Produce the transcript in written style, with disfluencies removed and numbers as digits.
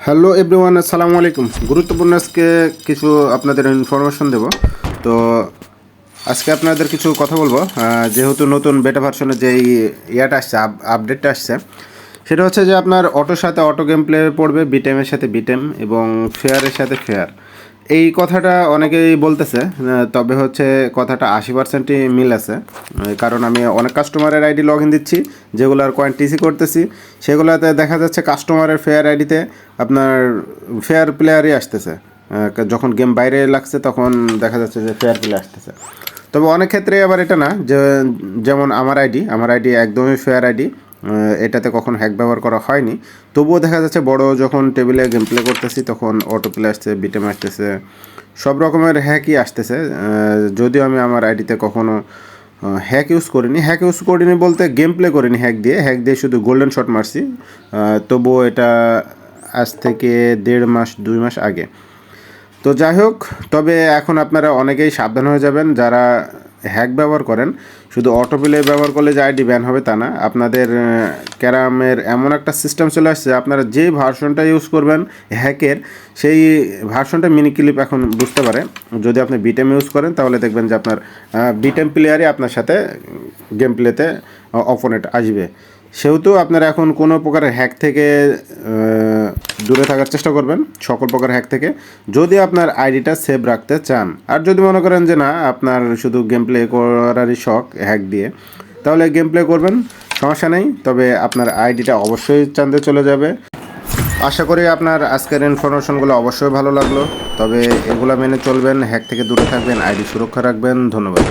Hello everyone, আসসালামু আলাইকুম। গুরুত্বপূর্ণ আজকে কিছু আপনাদের ইনফরমেশন দেব। তো আজকে আপনাদের কিছু কথা বলবো। যেহেতু নতুন বেটা ভার্সনে যেই ইয়াটা আসছে, আপডেটটা আসছে, সেটা হচ্ছে যে আপনার অটোর সাথে অটো গেম প্লে পড়বে, বিটেমের সাথে বিটেম এবং ফেয়ারের সাথে ফেয়ার। এই কথাটা অনেকেই বলতেছে, তবে হচ্ছে কথাটা 80%ই মিল আছে। কারণ আমি অনেক কাস্টমারের আইডি লগ ইন দিচ্ছি, যেগুলোর কয়েন টিসি করতেছি, সেগুলোতে দেখা যাচ্ছে কাস্টমারের ফেয়ার আইডিতে আপনার ফেয়ার প্লেয়ারই আসতেছে। যখন গেম বাইরে লাগছে তখন দেখা যাচ্ছে যে ফেয়ার প্লে আসতেছে। তবে অনেক ক্ষেত্রে আবার এটা না, যে যেমন আমার আইডি একদমই ফেয়ার আইডি, এটাতে কখন হ্যাক ব্যবহার করা হয়নি। তবুও দেখা যাচ্ছে বড় যখন টেবিলে গেম প্লে করতেছি তখন অটো প্লে আসছে, বিটেম আসতেছে, সব রকমের হ্যাকই আসতেছে। যদিও আমি আমার আইডিতে কখনো হ্যাক ইউজ করিনি বলতে গেম প্লে করিনি হ্যাক দিয়ে শুধু গোল্ডেন শট মারছি। তবুও এটা আজ থেকে 1.5 মাস 2 মাস আগে। তো যাই হোক, তবে এখন আপনারা অনেকেই সাবধান হয়ে যাবেন যারা হ্যাক ব্যবহার করেন। শুধু অটো প্লে ব্যবহার করলে যে আইডি ব্যান হবে তা না, আপনাদের ক্যারামের এমন একটা সিস্টেম চলে আসছে, আপনারা যে ভার্সনটা ইউজ করবেন হ্যাকের, সেই ভার্সনটা মিনি ক্লিপ এখন বুঝতে পারে। যদি আপনি বিটেম ইউজ করেন তাহলে দেখবেন যে আপনার বিটেম প্লেয়ারই আপনার সাথে গেম প্লেতে অপোনেন্ট আসবে। সেহেতু আপনারা এখন কোনো প্রকারের হ্যাক থেকে দূরে থাকার চেষ্টা করবেন, সকল প্রকার হ্যাক থেকে, যদি আপনার আইডিটা সেভ রাখতে চান। আর যদি মনে করেন যে না, আপনার শুধু গেম প্লে করারই শখ হ্যাক দিয়ে, তাহলে গেম প্লে করবেন, সমস্যা নেই। তবে আপনার আইডিটা অবশ্যই চাঁদে চলে যাবে। আশা করি আপনার আজকের ইনফরমেশনগুলো অবশ্যই ভালো লাগলো। তবে এগুলো মেনে চলবেন, হ্যাক থেকে দূরে থাকবেন, আইডি সুরক্ষা রাখবেন। ধন্যবাদ।